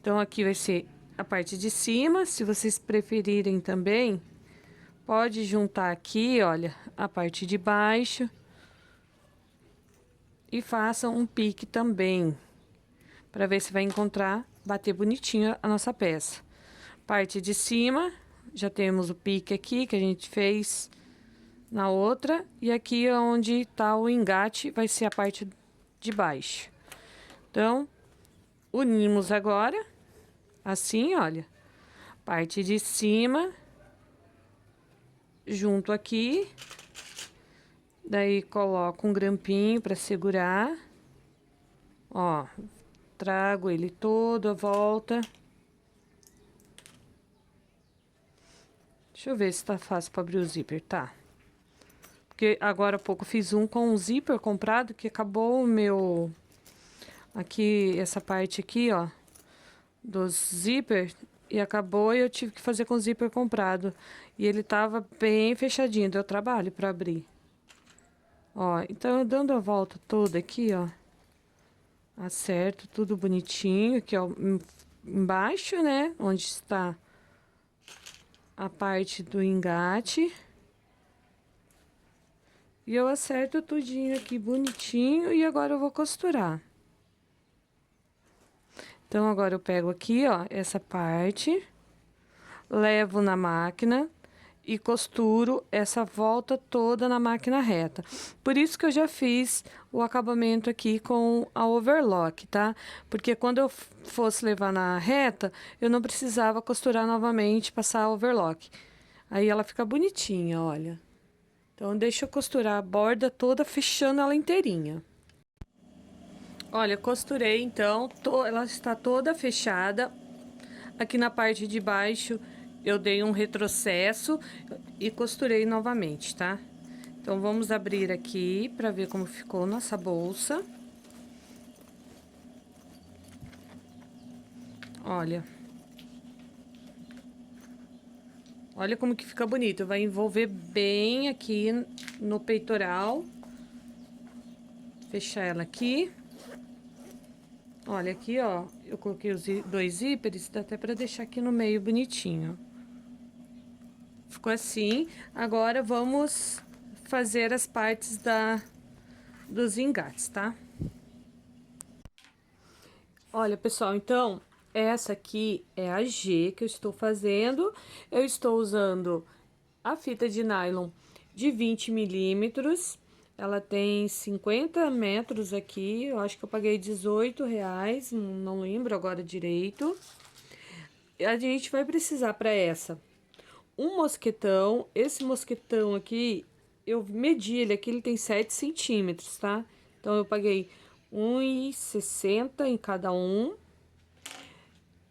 [SPEAKER 1] Então, aqui vai ser a parte de cima. Se vocês preferirem também, pode juntar aqui, olha, a parte de baixo. E façam um pique também, para ver se vai encontrar, bater bonitinho a nossa peça. Parte de cima, já temos o pique aqui que a gente fez na outra, e aqui onde tá o engate vai ser a parte de baixo. Então, unimos agora, assim, olha, parte de cima, junto aqui, daí coloco um grampinho para segurar, ó, trago ele todo a volta. Deixa eu ver se tá fácil para abrir o zíper, tá? Porque agora há pouco fiz um com um zíper comprado que acabou o meu... Aqui, essa parte aqui, ó, dos zíper, e acabou e eu tive que fazer com o zíper comprado. E ele tava bem fechadinho, deu trabalho pra abrir. Ó, então eu dando a volta toda aqui, ó, acerto tudo bonitinho, aqui, ó, embaixo, né, onde está a parte do engate. E eu acerto tudinho aqui bonitinho e agora eu vou costurar. Então, agora eu pego aqui, ó, essa parte, levo na máquina e costuro essa volta toda na máquina reta. Por isso que eu já fiz o acabamento aqui com a overlock, tá? Porque quando eu fosse levar na reta, eu não precisava costurar novamente, passar a overlock. Aí ela fica bonitinha, olha. Então, deixa eu costurar a borda toda, fechando ela inteirinha. Olha, costurei, então, ela está toda fechada. Aqui na parte de baixo, eu dei um retrocesso e costurei novamente, tá? Então, vamos abrir aqui para ver como ficou nossa bolsa. Olha. Olha como que fica bonito. Vai envolver bem aqui no peitoral. Fechar ela aqui. Olha, aqui, ó, eu coloquei os dois zíperes, dá até pra deixar aqui no meio bonitinho. Ficou assim. Agora, vamos fazer as partes dos engates, tá? Olha, pessoal, então, essa aqui é a G que eu estou fazendo. Eu estou usando a fita de nylon de 20 milímetros. Ela tem 50 metros aqui. Eu acho que eu paguei R$18, não lembro agora direito. A gente vai precisar para essa um mosquetão. Esse mosquetão aqui, eu medi ele aqui, ele tem 7 centímetros, tá? Então, eu paguei R$1,60 em cada um.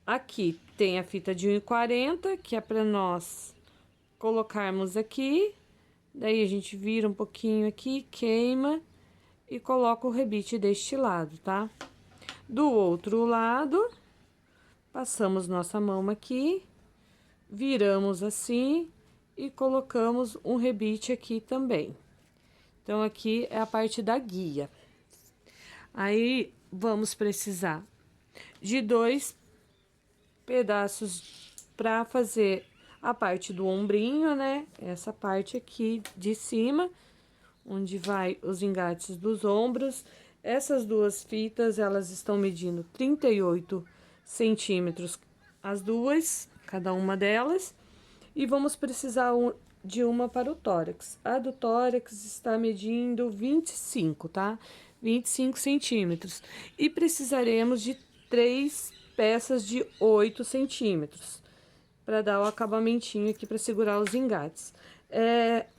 [SPEAKER 1] Aqui tem a fita de 1,40, que é para nós colocarmos aqui. Daí, a gente vira um pouquinho aqui, queima e coloca o rebite deste lado, tá? Do outro lado, passamos nossa mão aqui, viramos assim e colocamos um rebite aqui também. Então, aqui é a parte da guia. Aí, vamos precisar de 2 pedaços para fazer a parte do ombrinho, né? Essa parte aqui de cima, onde vai os engates dos ombros. Essas 2 fitas, elas estão medindo 38 centímetros as duas, cada uma delas. E vamos precisar de uma para o tórax. A do tórax está medindo 25, tá? 25 centímetros. E precisaremos de 3 peças de 8 centímetros para dar o acabamentinho aqui para segurar os engates.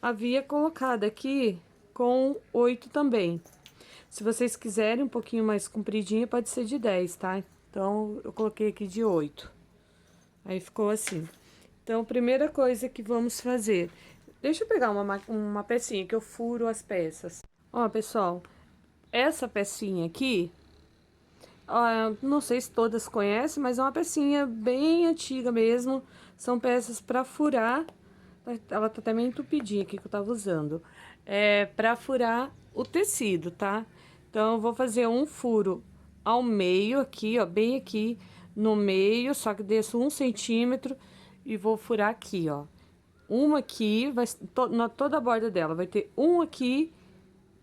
[SPEAKER 1] Havia colocado aqui com 8 também. Se vocês quiserem um pouquinho mais compridinho, pode ser de 10, tá? Então, eu coloquei aqui de 8. Aí ficou assim. Então, primeira coisa que vamos fazer... Deixa eu pegar uma pecinha que eu furo as peças. Ó, pessoal, essa pecinha aqui... Ó, não sei se todas conhecem, mas é uma pecinha bem antiga mesmo. São peças para furar... Ela tá até meio entupidinha aqui que eu tava usando. Pra furar o tecido, tá? Então, eu vou fazer um furo ao meio aqui, ó, bem aqui no meio, só que desço 1 centímetro e vou furar aqui, ó. Uma aqui, na toda a borda dela, vai ter um aqui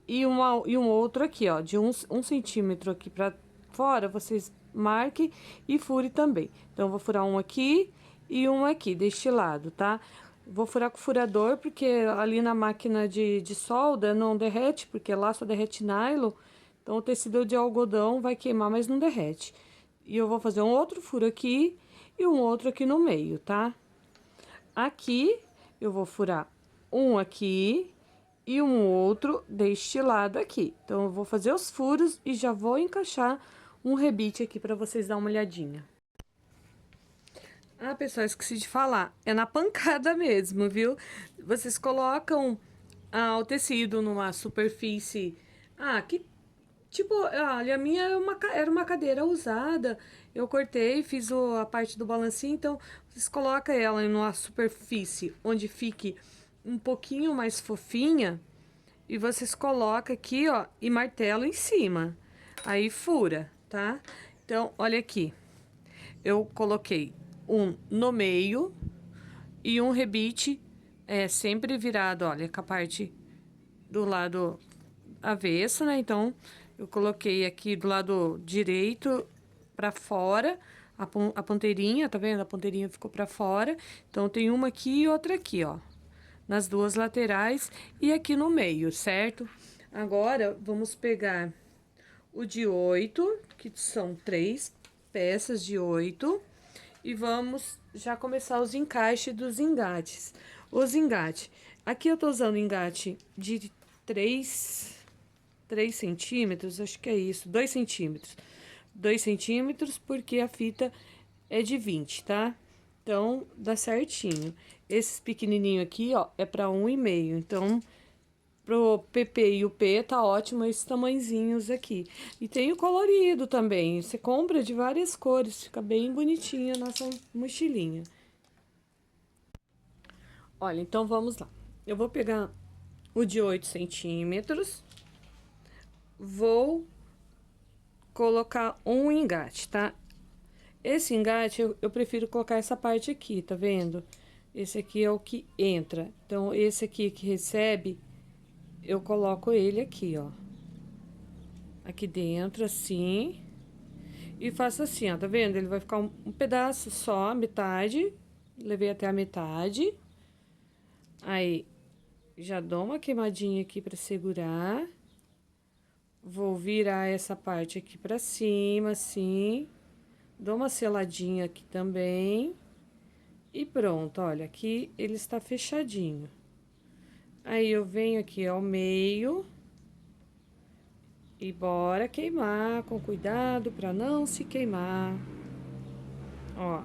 [SPEAKER 1] e um outro aqui, ó, de 1 centímetro aqui pra fora, vocês marquem e fure também. Então, eu vou furar um aqui e um aqui, deste lado, tá? Vou furar com o furador, porque ali na máquina de solda não derrete, porque lá só derrete nylon. Então, o tecido de algodão vai queimar, mas não derrete. E eu vou fazer um outro furo aqui e um outro aqui no meio, tá? Aqui, eu vou furar um aqui e um outro deste lado aqui. Então, eu vou fazer os furos e já vou encaixar um rebite aqui pra vocês dar uma olhadinha. Ah, pessoal, esqueci de falar. É na pancada mesmo, viu? Vocês colocam o tecido numa superfície... que tipo, olha, a minha era uma cadeira usada. Eu cortei, fiz a parte do balancinho, então vocês colocam ela em uma superfície onde fique um pouquinho mais fofinha e vocês colocam aqui, ó, e martelo em cima. Aí fura, tá? Então, olha aqui. Eu coloquei um no meio e um rebite sempre virado, olha, com a parte do lado avesso, né? Então, eu coloquei aqui do lado direito pra fora a ponteirinha, tá vendo? A ponteirinha ficou pra fora. Então, tem uma aqui e outra aqui, ó. Nas 2 laterais e aqui no meio, certo? Agora, vamos pegar o de 8, que são 3 peças de 8. E vamos já começar os encaixes dos engates. Os engates. Aqui eu tô usando engate de 3 centímetros, acho que é isso, 2 centímetros. 2 centímetros, porque a fita é de 20, tá? Então, dá certinho. Esses pequenininho aqui, ó, é pra 1,5. Então, pro PP e o P tá ótimo esses tamanzinhos aqui. E tem o colorido também. Você compra de várias cores, fica bem bonitinha a nossa mochilinha. Olha, então vamos lá. Eu vou pegar o de 8 centímetros. Vou colocar um engate, tá? Esse engate, eu prefiro colocar essa parte aqui, tá vendo? Esse aqui é o que entra. Então, esse aqui que recebe, eu coloco ele aqui, ó. Aqui dentro, assim. E faço assim, ó, tá vendo? Ele vai ficar um pedaço só, metade. Levei até a metade. Aí, já dou uma queimadinha aqui pra segurar. Vou virar essa parte aqui pra cima, assim. Dou uma seladinha aqui também. E pronto, olha, aqui ele está fechadinho. Aí, eu venho aqui ao meio. E bora queimar com cuidado pra não se queimar. Ó.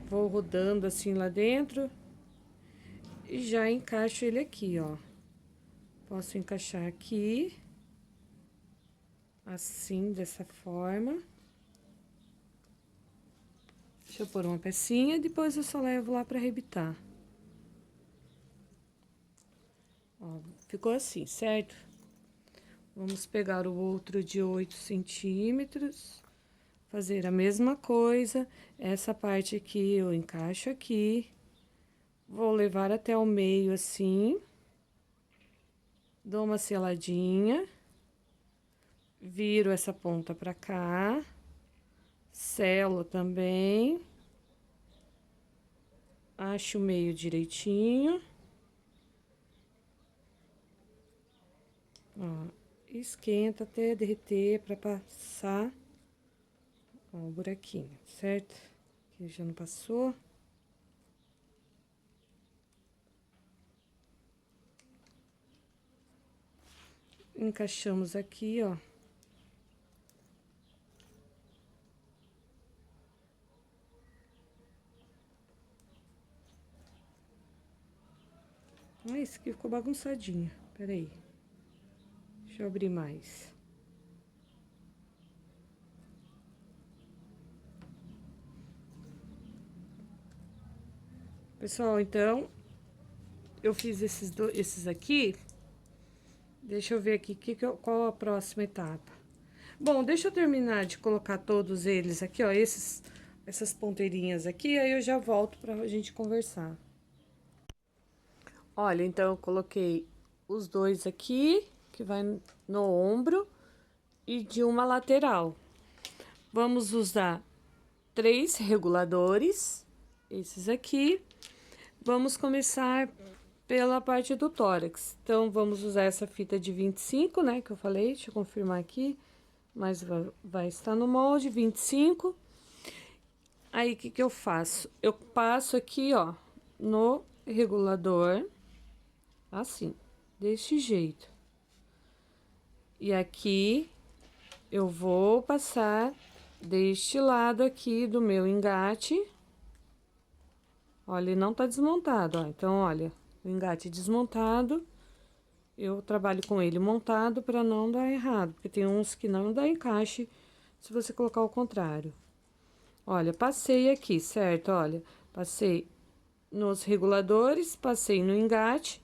[SPEAKER 1] Vou rodando assim lá dentro. E já encaixo ele aqui, ó. Posso encaixar aqui. Assim, dessa forma. Deixa eu pôr uma pecinha e depois eu só levo lá pra arrebitar. Ó, ficou assim, certo? Vamos pegar o outro de 8 centímetros, fazer a mesma coisa. Essa parte aqui eu encaixo aqui, vou levar até o meio assim, dou uma seladinha, viro essa ponta pra cá, selo também, acho o meio direitinho. Ó, esquenta até derreter pra passar, ó, o buraquinho, certo? Aqui já não passou. Encaixamos aqui, ó. Ah, esse aqui ficou bagunçadinho. Peraí. Deixa eu abrir mais. Pessoal, então, eu fiz esses aqui. Deixa eu ver aqui qual a próxima etapa. Bom, deixa eu terminar de colocar todos eles aqui, ó, essas ponteirinhas aqui, aí eu já volto pra gente conversar. Olha, então eu coloquei os dois aqui, que vai no ombro, e de uma lateral. Vamos usar 3 reguladores, esses aqui. Vamos começar pela parte do tórax. Então, vamos usar essa fita de 25, né, que eu falei, deixa eu confirmar aqui, mas vai estar no molde, 25. Aí, o que que eu faço? Eu passo aqui, ó, no regulador, assim, desse jeito. E aqui, eu vou passar deste lado aqui do meu engate. Olha, ele não tá desmontado, ó. Então, olha, o engate desmontado, eu trabalho com ele montado para não dar errado, porque tem uns que não dá encaixe se você colocar o contrário. Olha, passei aqui, certo? Olha, passei nos reguladores, passei no engate,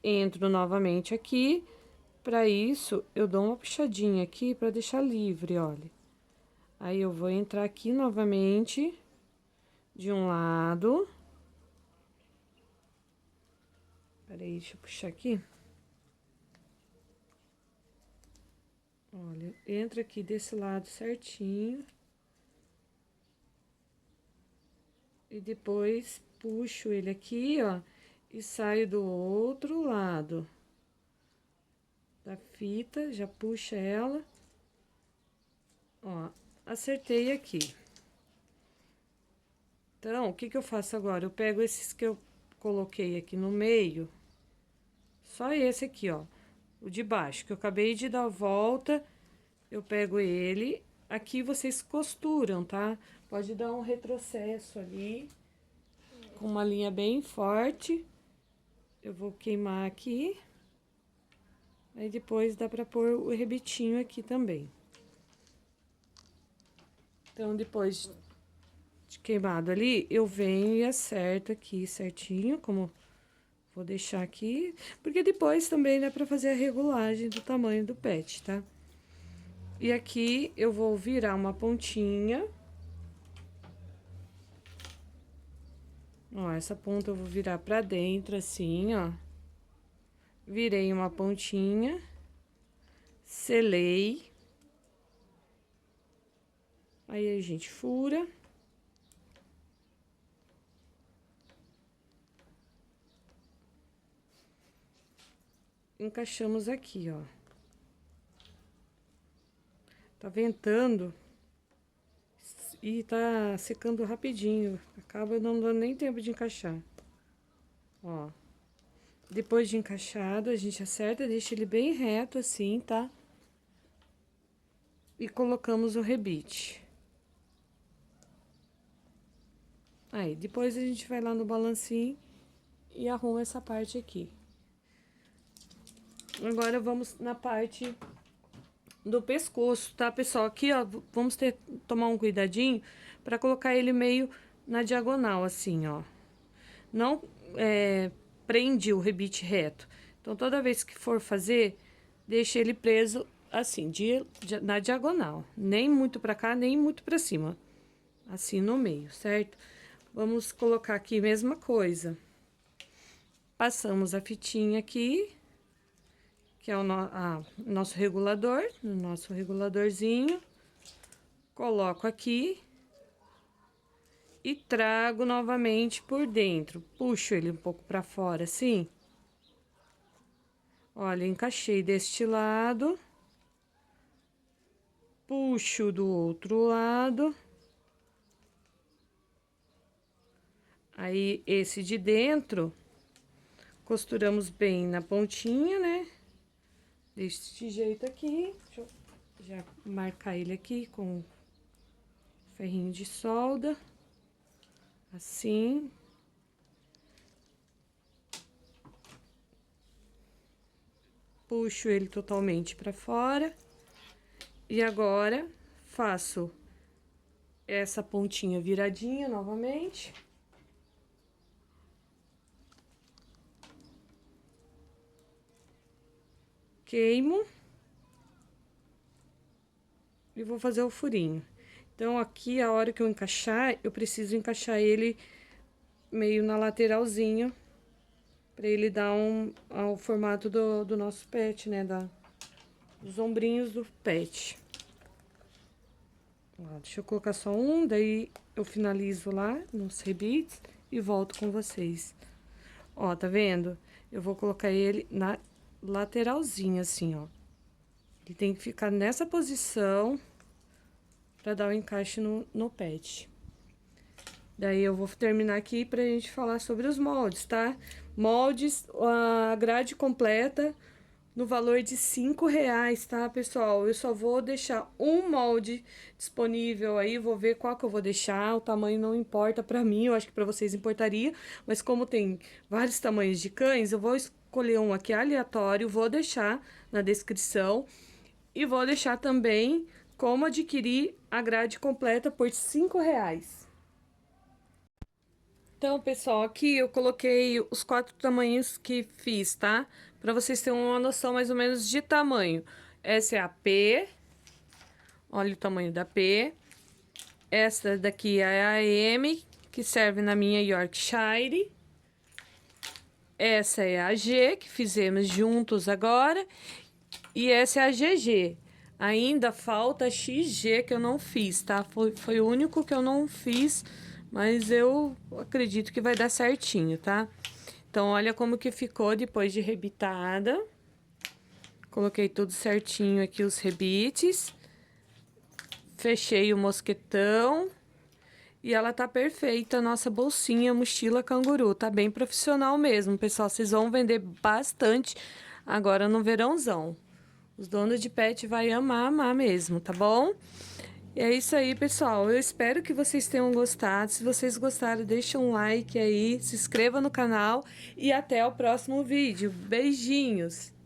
[SPEAKER 1] entro novamente aqui. Para isso, eu dou uma puxadinha aqui para deixar livre, olha. Aí, eu vou entrar aqui novamente, de um lado. Peraí, deixa eu puxar aqui. Olha, entra aqui desse lado certinho. E depois puxo ele aqui, ó, e saio do outro lado da fita, já puxa ela. Ó, acertei aqui. Então, o que que eu faço agora? Eu pego esses que eu coloquei aqui no meio, só esse aqui, ó, o de baixo, que eu acabei de dar a volta, eu pego ele. Aqui vocês costuram, tá? Pode dar um retrocesso ali, com uma linha bem forte. Eu vou queimar aqui. Aí, depois dá pra pôr o rebitinho aqui também. Então, depois de queimado ali, eu venho e acerto aqui certinho, como vou deixar aqui. Porque depois também dá pra fazer a regulagem do tamanho do pet, tá? E aqui eu vou virar uma pontinha. Ó, essa ponta eu vou virar pra dentro, assim, ó. Virei uma pontinha. Selei. Aí, a gente fura. Encaixamos aqui, ó. Tá ventando e tá secando rapidinho. Acaba não dando nem tempo de encaixar. Ó. Depois de encaixado, a gente acerta, deixa ele bem reto assim, tá? E colocamos o rebite. Aí, depois a gente vai lá no balancinho e arruma essa parte aqui. Agora, vamos na parte do pescoço, tá, pessoal? Aqui, ó, vamos tomar um cuidadinho pra colocar ele meio na diagonal, assim, ó. Não prende o rebite reto. Então, toda vez que for fazer, deixa ele preso assim, na diagonal. Nem muito pra cá, nem muito pra cima. Assim no meio, certo? Vamos colocar aqui mesma coisa. Passamos a fitinha aqui, que é o nosso regulador, o nosso reguladorzinho. Coloco aqui e trago novamente por dentro. Puxo ele um pouco pra fora, assim. Olha, encaixei deste lado. Puxo do outro lado. Aí, esse de dentro, costuramos bem na pontinha, né? Deste jeito aqui. Deixa eu já marcar ele aqui com ferrinho de solda. Assim. Puxo ele totalmente pra fora. E agora, faço essa pontinha viradinha novamente. Queimo. E vou fazer o furinho. Então, aqui, a hora que eu encaixar, eu preciso encaixar ele meio na lateralzinho, pra ele dar ao formato do nosso pet, né? Dos ombrinhos do pet. Ó, deixa eu colocar só um, daí eu finalizo lá nos rebites e volto com vocês. Ó, tá vendo? Eu vou colocar ele na lateralzinha, assim, ó. Ele tem que ficar nessa posição pra dar o encaixe no pet. Daí, eu vou terminar aqui pra gente falar sobre os moldes, tá? Moldes, a grade completa no valor de R$5, tá, pessoal? Eu só vou deixar um molde disponível aí, vou ver qual que eu vou deixar, o tamanho não importa pra mim, eu acho que pra vocês importaria, mas como tem vários tamanhos de cães, eu vou escolher um aqui aleatório, vou deixar na descrição e vou deixar também como adquirir a grade completa por R$5. Então, pessoal, aqui eu coloquei os 4 tamanhos que fiz, tá? Pra vocês terem uma noção mais ou menos de tamanho. Essa é a P. Olha o tamanho da P. Essa daqui é a M, que serve na minha Yorkshire. Essa é a G, que fizemos juntos agora. E essa é a GG. Ainda falta a XG, que eu não fiz, tá? Foi o único que eu não fiz, mas eu acredito que vai dar certinho, tá? Então, olha como que ficou depois de rebitada. Coloquei tudo certinho aqui, os rebites. Fechei o mosquetão. E ela tá perfeita, a nossa bolsinha, mochila canguru. Tá bem profissional mesmo, pessoal. Vocês vão vender bastante agora no verãozão. Os donos de pet vai amar mesmo, tá bom? E é isso aí, pessoal. Eu espero que vocês tenham gostado. Se vocês gostaram, deixa um like aí, se inscreva no canal e até o próximo vídeo. Beijinhos!